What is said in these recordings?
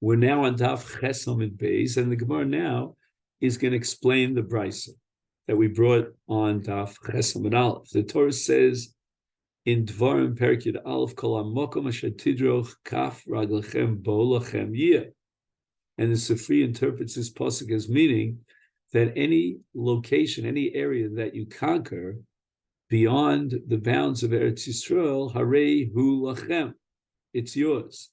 We're now on Daf Chesom and Beis, and the Gemara now is going to explain the brisa that we brought on Daf Chesom and Aleph. The Torah says in Dvarim Perek Yud Aleph, Kol HaMokom Asher Tidroch Kaf Raglechem Bo Lachem Yeh. And the Sifri interprets this pasuk as meaning that any location, any area that you conquer beyond the bounds of Eretz Yisrael, Harei Hu Lachem, it's yours.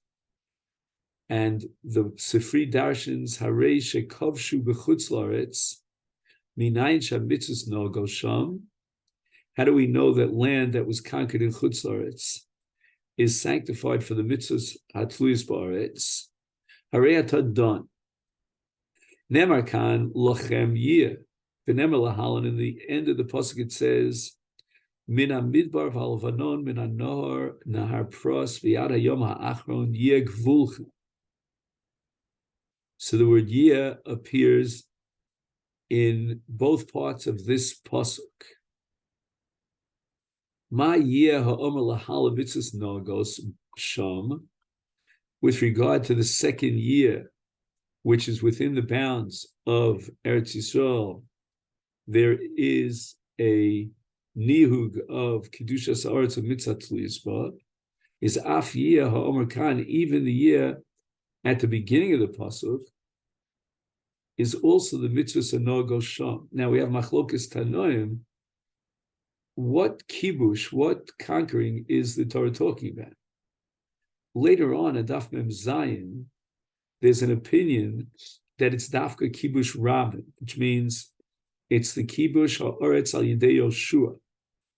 And the Sifri darshans Harei Shekovshu B'chutz La'aretz Minayin Shamitzvos Nogo Sham. How do we know that land that was conquered in Chutz La'aretz is sanctified for the mitzvos Hatluyos Ba'aretz? Harei Atad Don. Nemar Kan Lochem Yeh. V'nemar Lahalan, in the end of the pasuk it says, Min HaMidbar V'Halvanon Min HaNohar Nahar Pros V'Yad HaYom HaAchron Yeh Gvulchem. So the word Yeh appears in both parts of this pasuk. Ma Yeh ha'omer lahala mitzvos nogos sham. With regard to the second year, which is within the bounds of Eretz Yisrael, there is a nihug of kedushas haaretz of mitzvah tliyisba. Is af Yeh ha'omer kan, even the year at the beginning of the pasuk, is also the mitzvah no sham. Now we have machlokas tanoim. What kibush, what conquering is the Torah talking about? Later on, at Daf Mem Zayin, there's an opinion that it's dafka kibush rabin, which means it's the kibush ha'aretz al yidei Yoshua.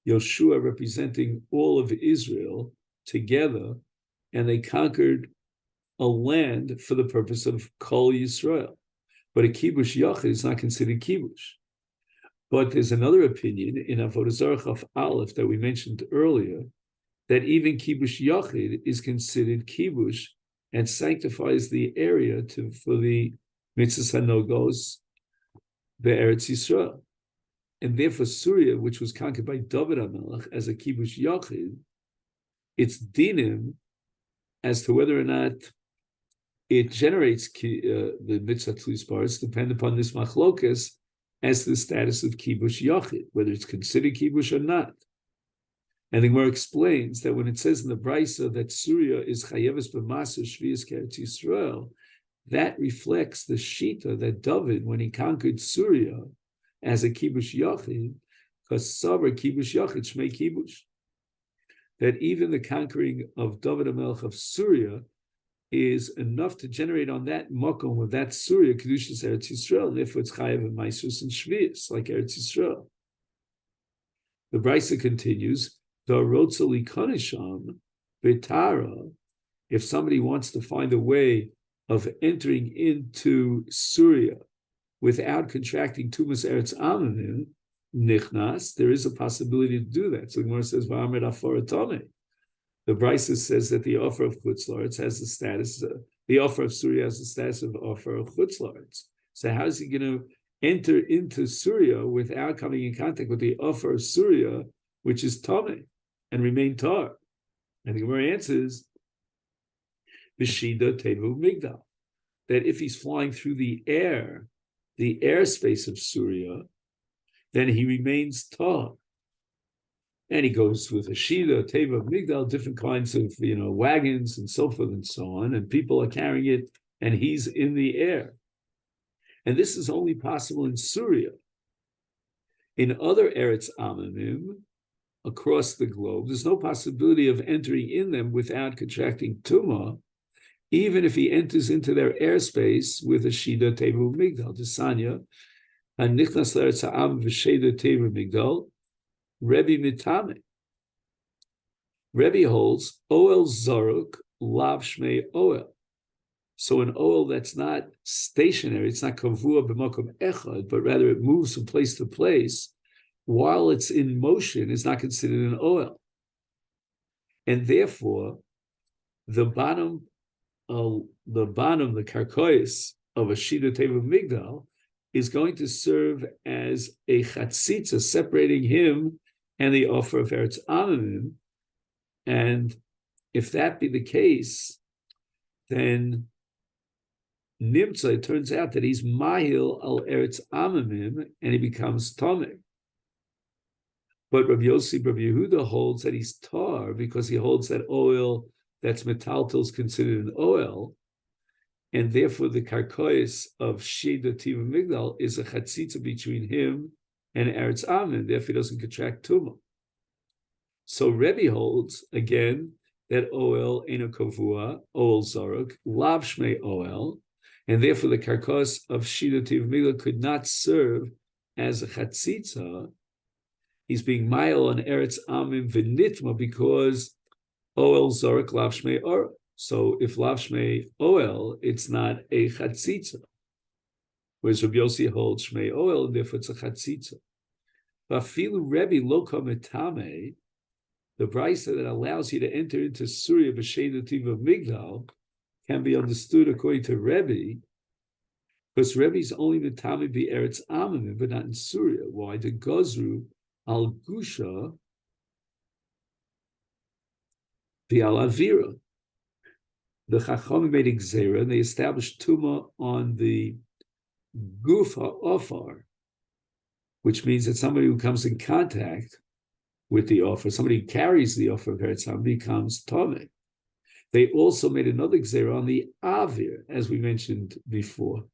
Yoshua representing all of Israel together, and they conquered a land for the purpose of Kol Yisrael. But a kibush yachid is not considered kibush. But there's another opinion in Avodah Zarah Chaf Aleph that we mentioned earlier, that even kibush yachid is considered kibush and sanctifies the area for the mitzvahs hanogos, the Eretz Yisrael. And therefore Syria, which was conquered by David HaMelech as a kibush yachid, its dinim as to whether or not it generates the mitzvah tlus baris depend upon this machlokas as to the status of kibush yachid, whether it's considered kibush or not. And the Gemara explains that when it says in the brisa that Surya is chayeves b'maser shvius k'Eretz Yisrael, that reflects the shita that David, when he conquered Surya as a kibush yachid, because savar kibush yachid shmei kibush, that even the conquering of David HaMelech of Surya is enough to generate on that makom of that Surya kedushas Eretz Yisrael, and therefore it's chayev and ma'asos and shvius like Eretz Yisrael. The brisa continues, if somebody wants to find a way of entering into Syria without contracting Tumas Eretz Amamim, Nichnas, there is a possibility to do that. So the Gemara says, the Brisa says that the offer of Chutz La'aretz has the status, the offer of Syria has the status of offer of Chutz La'aretz. So how is he going to enter into Syria without coming in contact with the offer of Syria, which is Tomei, and remain tar? And the Gemara answers, B'shida Tevu Migdal, that if he's flying through the airspace of Syria, then he remains tar. And he goes with a shida, teva, migdal, different kinds of wagons and so forth and so on, and people are carrying it, and he's in the air. And this is only possible in Syria. In other Eretz Amamim across the globe, there's no possibility of entering in them without contracting tumah, even if he enters into their airspace with a shida, teva, migdal. Desanya, and nichnas l'Eretz Ha'am v'shida, teva, migdal. Rebbe Mitame. Rebbe holds Oel Zaruk Lav Shmei Oel. So an oil that's not stationary, it's not kavua b'makom echad, but rather it moves from place to place while it's in motion, is not considered an oil. And therefore, the bottom, the karkois of a shida teva migdal is going to serve as a chatzitza separating him and the offer of Eretz Amamim. And if that be the case, then Nimtza, it turns out that he's mahil al eretz amamim, and he becomes tomei. But Rabbi Yehuda holds that he's tar because he holds that oil that's metaltal is considered an oil, and therefore the karkois of Sheda Tiva Migdal is a chatzitza between him and Eretz Amen, therefore he doesn't contract tumah. So Rebbe holds, again, that oil ain't a kavua, oil zaruk, lav shmei oil, and therefore the karkos of Sheda Tiva Migdal could not serve as a chatzitza. He's being mile on Eretz Amen v'nitma because oil zaruk lav shmei or. So if lav shmei oil, it's not a chatzitza. Whereas Rabbi Yossi holds shmei oil, and therefore it's a chatzitza. But filu Rebbe loka metame, the brisa that allows you to enter into Surya b'sheda tiva migdal, can be understood according to Rebbe, because Rebbe's only metame be eretz amim, but not in Surya. Why? The gozru al gusha the al avira. The Chachamim made Gzera, and they established Tuma on the Gufa Ofar, which means that somebody who comes in contact with the offer, somebody who carries the offer of Eretz Ham, becomes Tomei. They also made another Gzera on the Avir, as we mentioned before.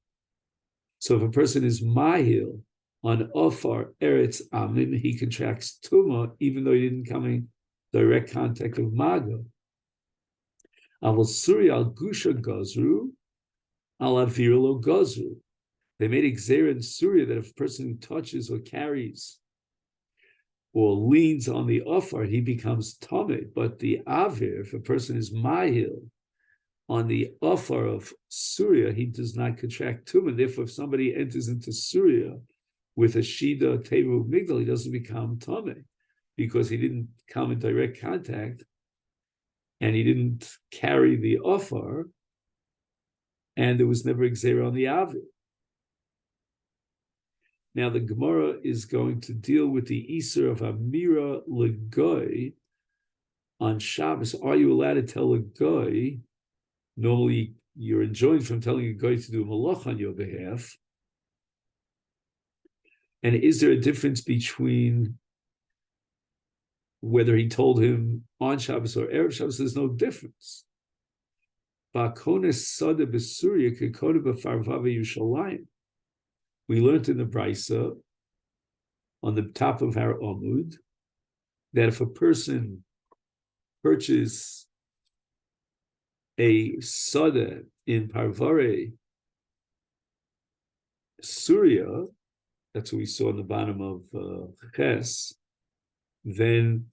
So if a person is Mahil on Ofar Eretz Amim, he contracts Tuma, even though he didn't come in direct contact with Mago. Aval Surya al Gusha Gozru, al Avirlo Gozru. They made a Gzera in Surya that if a person who touches or carries or leans on the offer, he becomes Tomei. But the Avir, if a person is Mahil on the offer of Surya, he does not contract Tumah. Therefore, if somebody enters into Surya with a Shida Tevu Migdal, he doesn't become Tomei because he didn't come in direct contact and he didn't carry the offer, and there was never a Gzera on the Avir. Now the Gemara is going to deal with the Isser of Amira L'Goy on Shabbos. Are you allowed to tell a Goy? Normally you're enjoined from telling a Goy to do a malach on your behalf. And is there a difference between whether he told him on Shabbos or Erev Shabbos? There's no difference. We learned in the Brisa, on the top of our Amud, that if a person purchases a Sada in Parvare Surya, that's what we saw on the bottom of Ches, then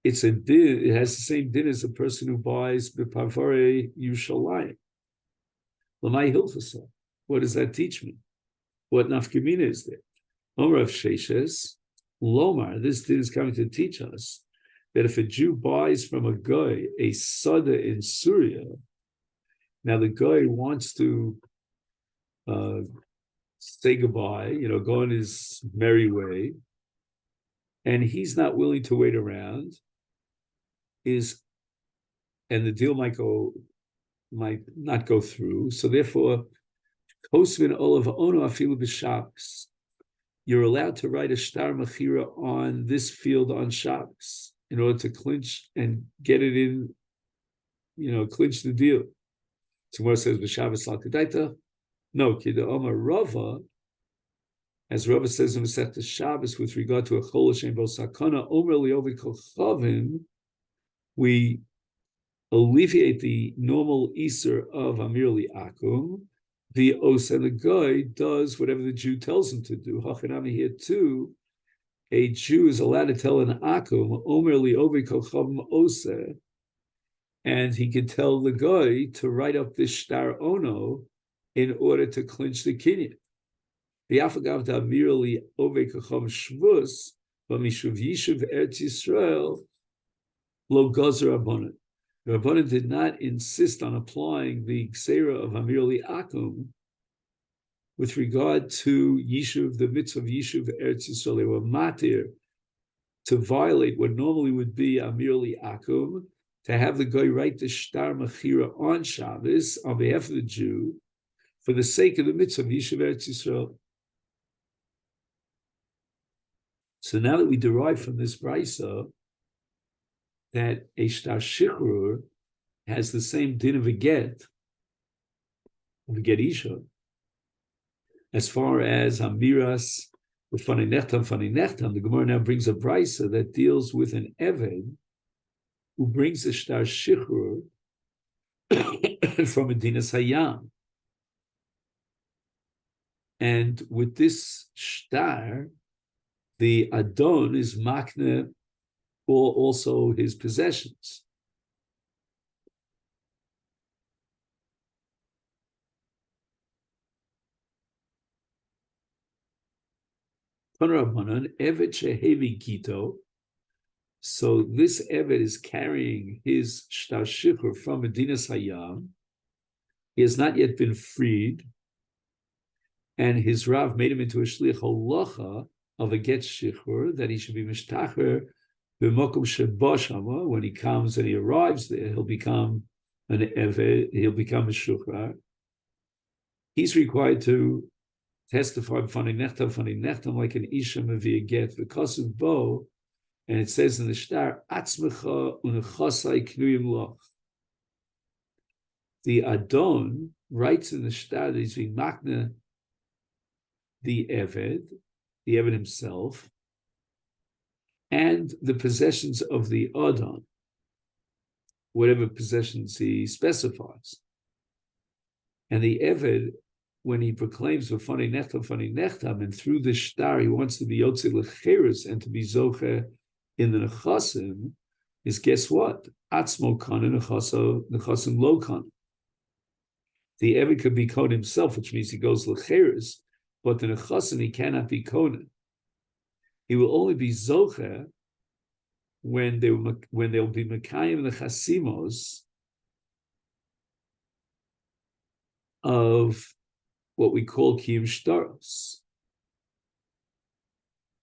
it's a din, it has the same din as a person who buys B'Parvare Yushalayim. L'mai Hilchasa. What does that teach me? What nafkamina is there? Omar of Sheshes, Lomar, this din is coming to teach us that if a Jew buys from a guy a Sada in Surya, now the guy wants to say goodbye, go on his merry way, and he's not willing to wait around, and the deal might not go through. So therefore, you're allowed to write a shtar mechira on this field on Shabbos in order to clinch and get it in, clinch the deal. Tomorrow says b'Shabbos al kedaita. No, kida Omar Rava, as Rava says in Masechet Shabbos with regard to a chol shem bo sakana, Omer liovi kol chavim, we alleviate the normal Iser of Amir Akum. The Os and the guy does whatever the Jew tells him to do. Hachanami here too, a Jew is allowed to tell an Akum, Omer liovi kol chavim ose, and he can tell the guy to write up this shtar ono in order to clinch the kinyan. The Afagav da Amir liovi kol chavim shvus, but mishuv yishuv Eretz Yisrael lo gazer abonin. The Rabbanan did not insist on applying the Gzera of Amir Akum with regard to Yishuv, the mitzvah of Yishuv Eretz Yisrael. They were matir to violate what normally would be Amir Akum, to have the guy write the shtar mechira on Shabbos on behalf of the Jew for the sake of the mitzvah of Yishuv Eretz Yisrael. So now that we derive from this brisa that a shtar shichrur has the same din of a get isha, as far as Hamiras, with Fanei Nechtam, the Gemara now brings a brisa that deals with an Eved who brings a shtar shichrur from a dinas hayam. And with this shtar, the Adon is makne or also his possessions. Eved shehevi gito. So this Eved is carrying his shtar shichrur from Medinas Hayam. He has not yet been freed, and his Rav made him into a shliach halacha of a get shichrur that he should be mishtacher b'mokum sheba shama. When he comes and he arrives there, he'll become an Eved. He'll become a shukrar. He's required to testify Fanei Nechtam like an isha mevi a get because of bo. And it says in the shtar, Atzmecha unechasai knuyim loch. The Adon writes in the shtar that he's being makna the Eved himself, and the possessions of the Adon, whatever possessions he specifies. And the Eved, when he proclaims Fanei Nechtam, and through the shtar he wants to be Yotze Lecheres and to be Zocher in the Nechasim, is guess what? Atzmo Kana Nechasim Lo Kana. The Eved could be Kohen himself, which means he goes Lecheres, but the Nechasim he cannot be Kohen. He will only be Zocher when they'll be Mekayim the Chasimos of what we call Kiyum Shtaros.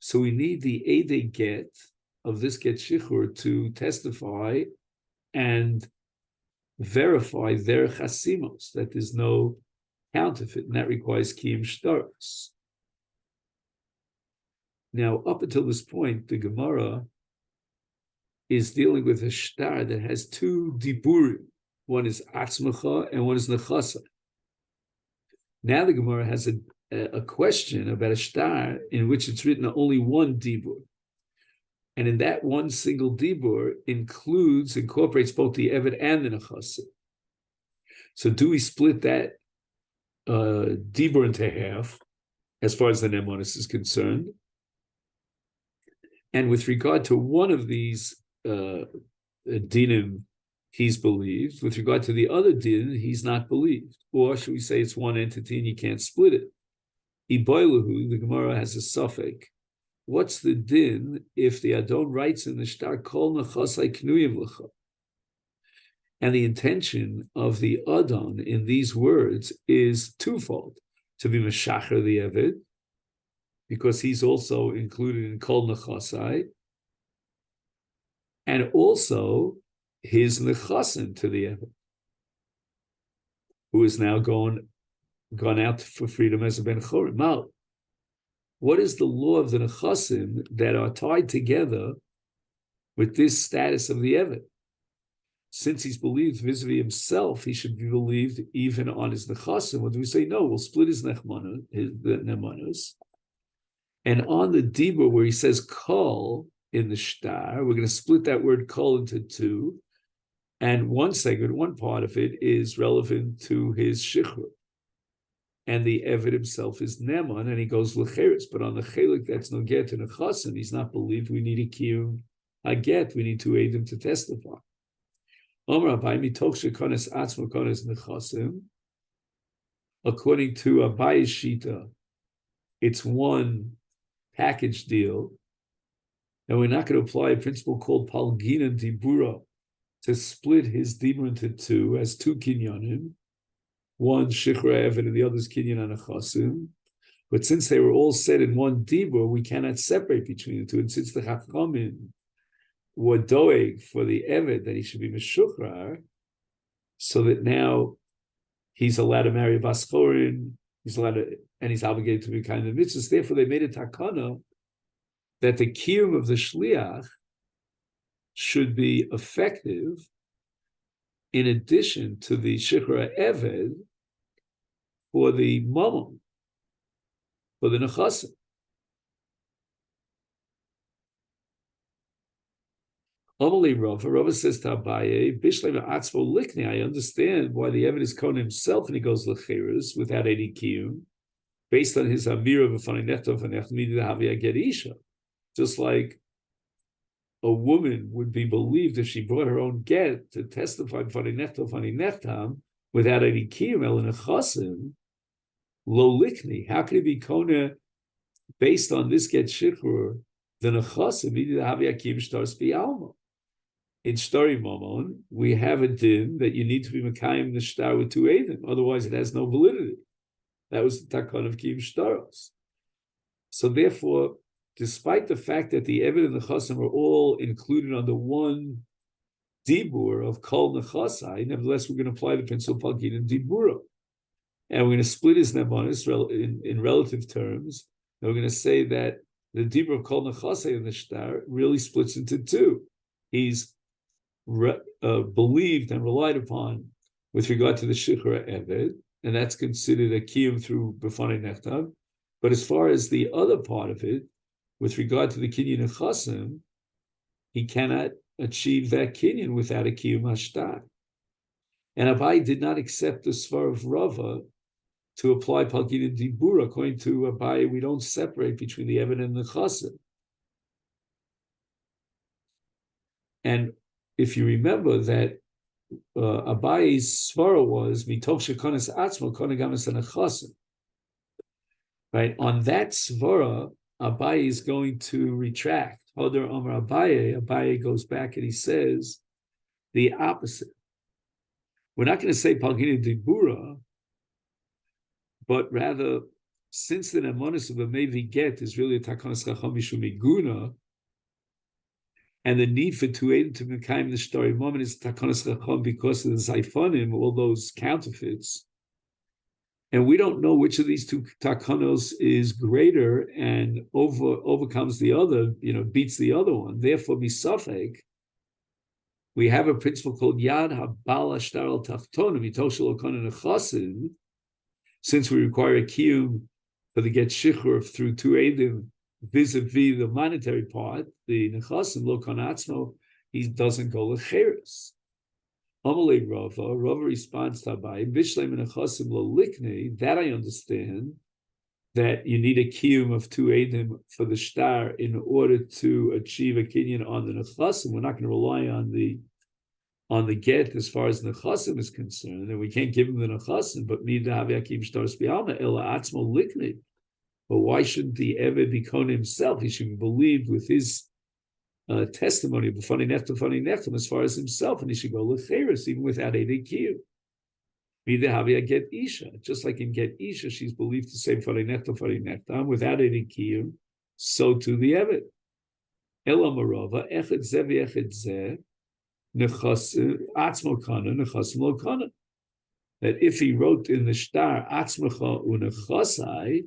So we need the Eidei Get of this get shichur to testify and verify their chasimos, that there's no counterfeit, and that requires kiyum shtaros. Now, up until this point, the Gemara is dealing with a shtar that has two diburim. One is atzmacha and one is nechasa. Now the Gemara has a question about a shtar in which it's written only one dibur. And in that one single dibur incorporates both the Eved and the Nechasa. So do we split that dibur into half, as far as the Nemonis is concerned? And with regard to one of these dinim, he's believed. With regard to the other din, he's not believed. Or should we say it's one entity and you can't split it? Iboilahu, the Gemara has a suffix. What's the din if the Adon writes in the shtar kol nechasai knuyim lecha? And the intention of the Adon in these words is twofold: to be meshacher the Eved, because he's also included in kol nechasai, and also his nechasim to the Eved, who is now gone out for freedom as a ben chorim. Now, what is the law of the nechasim that are tied together with this status of the Eved? Since he's believed vis-a-vis himself, he should be believed even on his nechasim. What do we say? No, we'll split his nemanos. And on the dibur where he says kol in the shtar, we're going to split that word kol into two. And one segment, one part of it is relevant to his shichrut. And the Eved himself is Neman, and he goes Lecheres. But on the Chelik, that's no get and a chasim. He's not believed. We need a kiyum a get. We need to aid him to testify. According to Abaye's Shita, it's one package deal. And we're not going to apply a principle called Palgina Dibura to split his dibur into two, as two kinyanim. One Shichra Eved and the other is Kinyan and Achasim. But since they were all said in one dibur, we cannot separate between the two. And since the Chachamim were doeg for the Eved that he should be Meshuchrar, so that now he's allowed to marry a Baschorin, he's allowed to, and he's obligated to be kind of mitzvahs. Therefore, they made a takana that the kiyum of the shliach should be effective in addition to the shichra eved for the mamon, for the nechasim. Amalei Rava says to Abaye, Bishlem Atzmo Likni, I understand why the Eved is Kohen himself and he goes Lecheres without any kiyum, based on his Amir of Afaninetov and Echmidi Havia Get Isha. Just like a woman would be believed if she brought her own get to testify Afaninetov Aninechtam without any kiyum, El Nechasim, Lo Likni. How could it be Kohen based on this get Shichrur? The Nechasim, Midi Havia Kiyum Shtars Bialma. In Shtori Momon, we have a din that you need to be Mekayim the shtar with 2 Eidim, otherwise it has no validity. That was the takon of Kiyum Shtaros. So therefore, despite the fact that the Eved and the Chasam are all included under one Dibur of Kol Nechasai, nevertheless we're going to apply the principle Palgin and Dibura. And we're going to split his Nemanis in relative terms, and we're going to say that the Dibur of Kol Nechasai in the shtar really splits into 2. He's believed and relied upon with regard to the Shichra Eved, and that's considered a kiyum through B'fanei Nechtav. But as far as the other part of it, with regard to the Kinyan of Chasim, he cannot achieve that Kinyan without a kiyum hashtar. And Abai did not accept the Svar of Rava to apply Palgin and Dibura. According to Abai, we don't separate between the Eved and the Chasim. And if you remember that Abayi's svara was mitov shekonis atzmo konegamis and achasim, right? On that svara, Abayi is going to retract. Hodar Amar Abaye. Abaye goes back and he says the opposite. We're not going to say palgina dibura, but rather, since the nemonis of a mevi get is really a takonis chacham mishum iguna, and the need for Tuedim to Mekayim the story moment is Takonis Chacham because of the Zaifonim, all those counterfeits. And we don't know which of these 2 Takonos is greater and overcomes the other, beats the other one. Therefore, Misafek, we have a principle called Yad Habala Shtar al Tachtonim, Mitoshel Okonin Achasim, since we require a kiyum for the get Shichur through 2 Eidim, vis-a-vis the monetary part, the nechasim lo kanatzmo, he doesn't go lecheres. Amalei Rava responds to Abai, Bishlem nechasim lo liknei, that I understand, that you need a kiyum of 2 Eidim for the shtar in order to achieve a kinyan on the nechasim. We're not going to rely on the get as far as nechasim is concerned, and we can't give him the nechasim, but need to have yakim shtar spialma ela atzmo liknei. But why shouldn't the Eved be Kohen himself? He should be believed with his testimony of B'fanei Nechtam as far as himself, and he should go Lecheres even without Eidei Kiyum. B'idei Havia Get Isha, just like in Get Isha, she's believed to say B'fanei Nechtam without Eidei Kiyum. So too the Eved. Ela Marava Echad Zeh v'Echad Zeh Nechasim Atzmo Kana Nechasim Lo Kana. That if he wrote in the shtar Atzmecha Unechasai,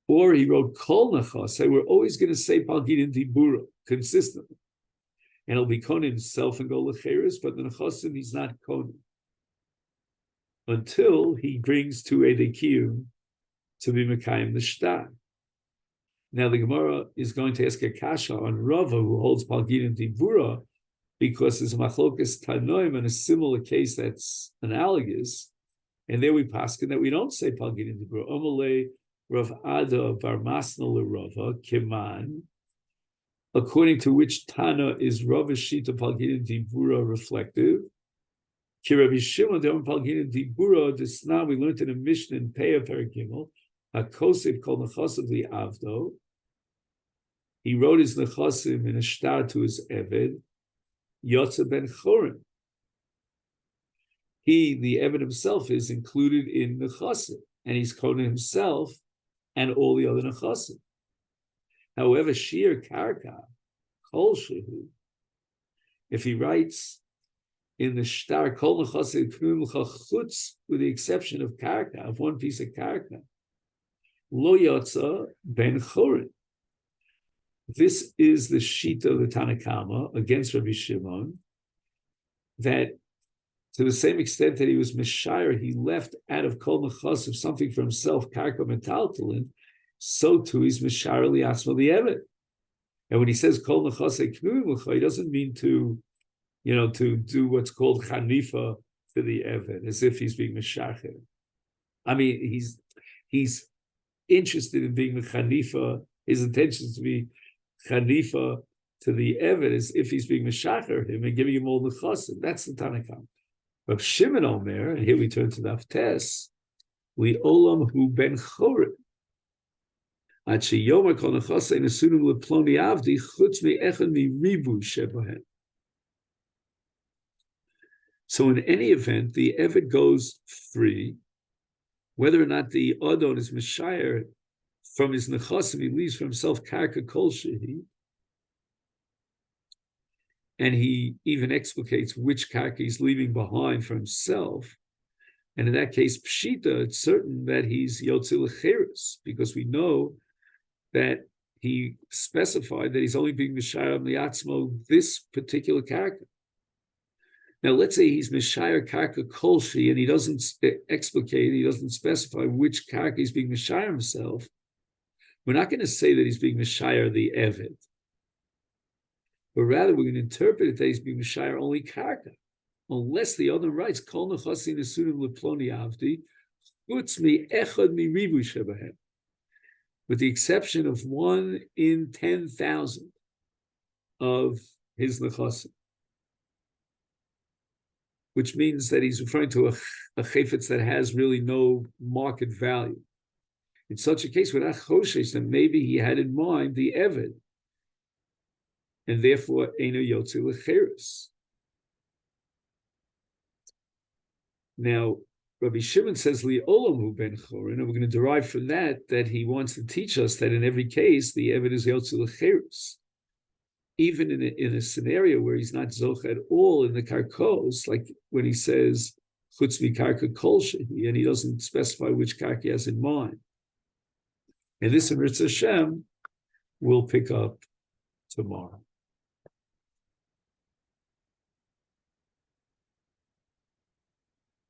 or he wrote Kol Nachasai, we're always going to say Palgin and Dibura consistently. And he'll be Kohen himself and go Lecheres, but the Nechasim, he's not Kohen. Until he brings 2 Eidei Kiyum to be Mekayim the Shtar. Now the Gemara is going to ask a kasha on Rava, who holds Palgin and Dibura, because there's a Machlokas Tanoim in a similar case that's analogous. And there we paskin that we don't say Palgin and Dibura. Omalei Rav Ada Bar Masna Rava Kiman, according to which Tana is Rava Shita Palgin Dibura reflective. Ki Rabbi Shimon Deon Palgin Dibura. This now we learned in a Mishnah in Peah Perigimel. HaKosef called Nechasim the Avdo. He wrote his Nechasim in a shtar to his Eved Yotze ben Chorin. He, the Eved himself, is included in Nechasim, and he's Kohen himself and all the other Nechasim. However, Shir Karka, kol shehu, if he writes in the shtar kol nechasei k'num chutz, with the exception of karka, of one piece of karka, lo yotza ben chorin. This is the shita of the Tanakama against Rabbi Shimon, that to the same extent that he was Mishayr, he left out of kol nechas of something for himself, karka metaltalin, so too he's Mishayr liasma li'evet. And when he says kol nechasei k'num, he doesn't mean to do what's called chanifa to the evet, as if he's being Mishachir. I mean, he's interested in being Chanifa. His intention is to be Chanifa to the Evet, as if he's being Mishachir him and giving him all the chassid. That's the Tanakam. But Shimon Omer, and here we turn to the Aftes, Li Olam Hu Ben Chorim. Ad Sheyoma Kol Nechasei Nesunim LePloni Avdi Chutz Me'echad Mi'ribu Shebohen. So in any event, the Evet goes free. Whether or not the Adon is Mishayr from his Nechasim, he leaves for himself Karka Kol Shehi, and he even explicates which Karka he's leaving behind for himself. And in that case, Pshita, it's certain that he's Yotze L'Cheres, because we know that he specified that he's only being Mishayr Miatzmo, this particular Karka. Now, let's say he's Mishayr Karka Kolshi, and he doesn't explicate, he doesn't specify which Karka he's being Mishayr himself. We're not going to say that he's being Mishayr the Eved, but rather we're going to interpret it that he's being Mishayr only Karka, unless the other writes, Kol Nechasi Nesunim Leploni Avdi, Chutz Mi Echad Mi Ribu Shebahem, with the exception of 1 in 10,000 of his Nechasim, which means that he's referring to a chayfetz that has really no market value. In such a case, without choshesh, then maybe he had in mind the Eved, and therefore Eino Yotze L'Cheres. Now, Rabbi Shimon says Li Olam Hu Ben Chorin, and we're going to derive from that he wants to teach us that in every case the Eved is Yotze L'Cheres. Even in a scenario where he's not zoch at all in the karkos, like when he says chutz mi karka kol shehi, and he doesn't specify which karka he has in mind. And this in Ritz Hashem we'll pick up tomorrow.